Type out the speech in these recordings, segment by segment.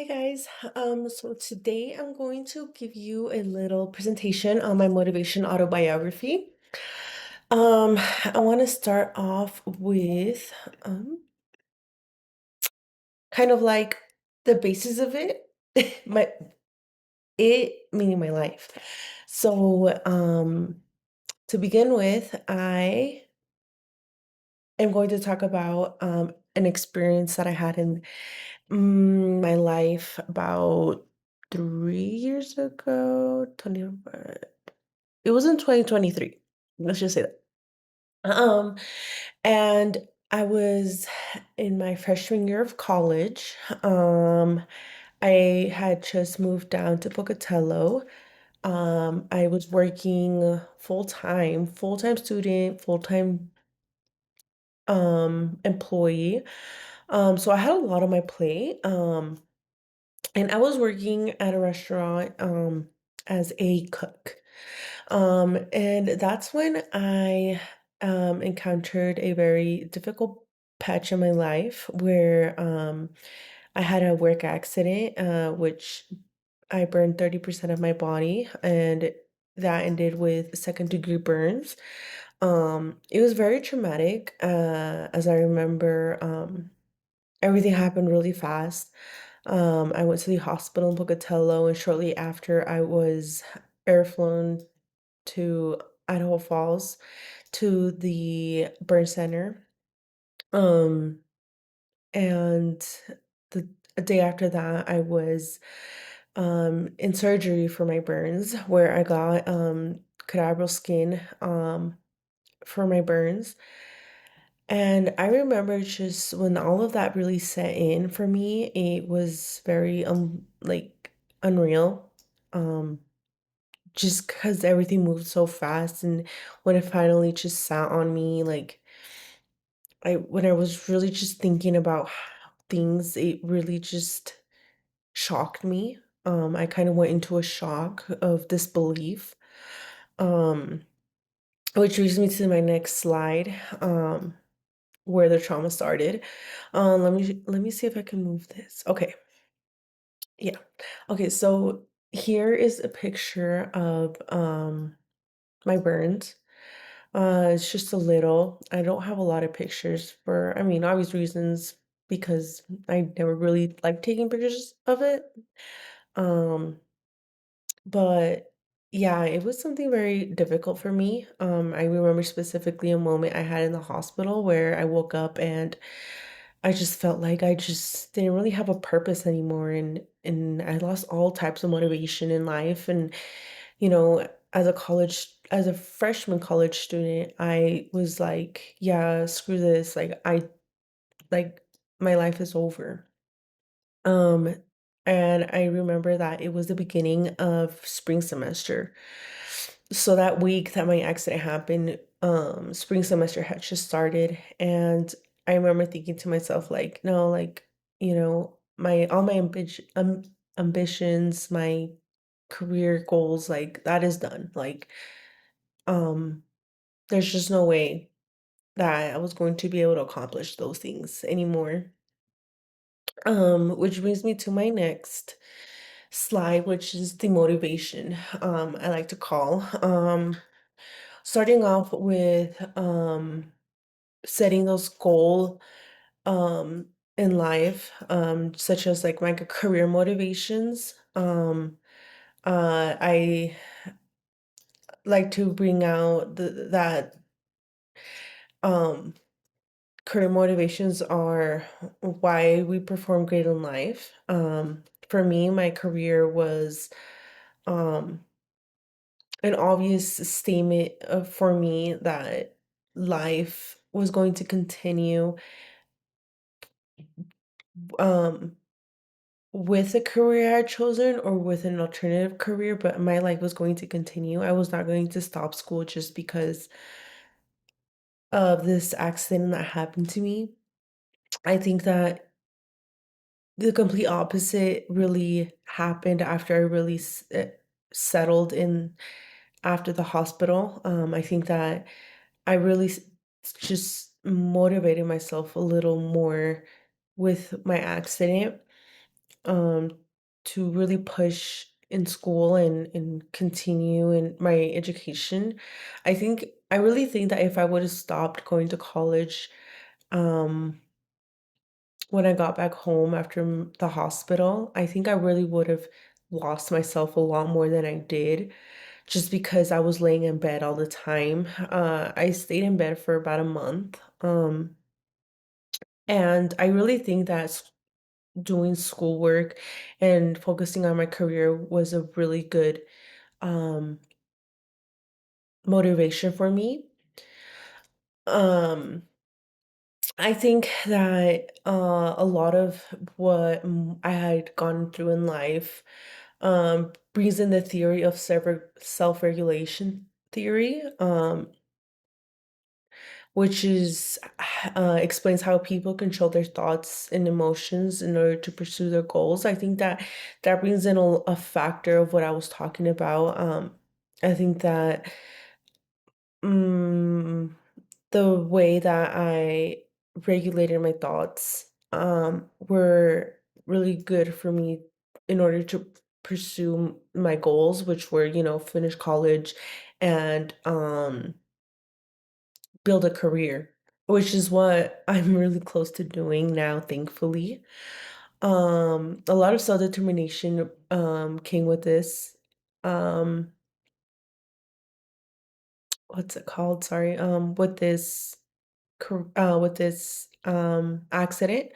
Hi guys. So today I'm going to give you a little presentation on my motivation autobiography. I want to start off with kind of like the basis of it, my it meaning my life. So to begin with, I am going to talk about an experience that I had in my life about 3 years ago. 20, it was in 2023. Let's just say that. Um, and I was in my freshman year of college. I had just moved down to Pocatello. I was working full-time student, full-time employee. So I had a lot on my plate. And I was working at a restaurant as a cook. And that's when I encountered a very difficult patch in my life where I had a work accident, which I burned 30% of my body, and that ended with second-degree burns. It was very traumatic, as I remember. Everything happened really fast. I went to the hospital in Pocatello, and shortly after, I was airflown to Idaho Falls to the burn center. Um, and the a day after that, I was in surgery for my burns, where I got cadaver skin for my burns. And I remember just when all of that really set in for me, it was very like unreal. Um just because everything moved so fast, and when it finally just sat on me, like when I was really just thinking about things, it really just shocked me. I kind of went into a shock of disbelief. Um which brings me to my next slide. Where the trauma started. Let me see if I can move this. Okay. Yeah. Okay, so here is a picture of my burns. It's just a little. I don't have a lot of pictures for, I mean, obvious reasons, because I never really liked taking pictures of it. Um, but yeah, it was something very difficult for me. I remember specifically a moment I had in the hospital where I woke up and I just felt like I just didn't really have a purpose anymore, and I lost all types of motivation in life. And as a freshman college student, I was like, yeah, screw this. Like my life is over. Um, and I remember that it was the beginning of spring semester. So that week that my accident happened, spring semester had just started, and I remember thinking to myself, like, no, like, my all my ambitions, my career goals, like that is done. Like, um, there's just no way that I was going to be able to accomplish those things anymore. Which brings me to my next slide, which is the motivation, I like to call. Starting off with setting those goal in life, such as like my career motivations. I like to bring out that um career motivations are why we perform great in life. For me, my career was um an obvious statement for me that life was going to continue um with a career I had chosen or with an alternative career, but my life was going to continue. I was not going to stop school just because of this accident that happened to me. I think that the complete opposite really happened after I really settled in after the hospital. I think that I really just motivated myself a little more with my accident. um, to really push in school and continue in my education. I really think that if I would have stopped going to college, um, when I got back home after the hospital, I think I really would have lost myself a lot more than I did just because I was laying in bed all the time. I stayed in bed for about a month. And I really think that doing schoolwork and focusing on my career was a really good um, motivation for me. Um, I think that a lot of what I had gone through in life brings in the theory of self-regulation theory, which is explains how people control their thoughts and emotions in order to pursue their goals. I think that that brings in a factor of what I was talking about. I think that mm, the way that I regulated my thoughts were really good for me in order to pursue my goals, which were, finish college and build a career, which is what I'm really close to doing now, thankfully. A lot of self-determination came with this. Um, what's it called? Sorry. With this accident.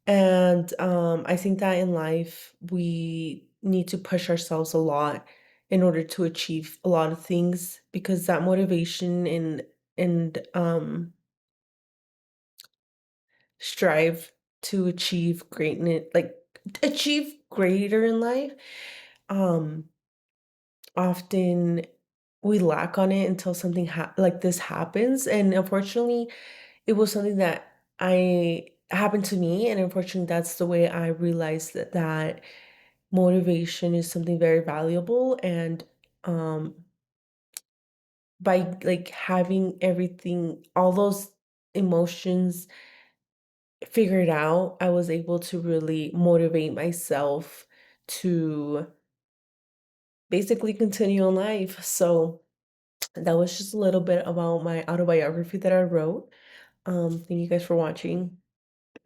And I think that in life we need to push ourselves a lot in order to achieve a lot of things because that motivation and strive to achieve greatness, like achieve greater in life, um, often we lack on it until something like this happens. And unfortunately, it was something that I happened to me. And unfortunately, that's the way I realized that motivation is something very valuable. And um, by like having everything, all those emotions figured out, I was able to really motivate myself to basically continue in life. So that was just a little bit about my autobiography that I wrote. Thank you guys for watching.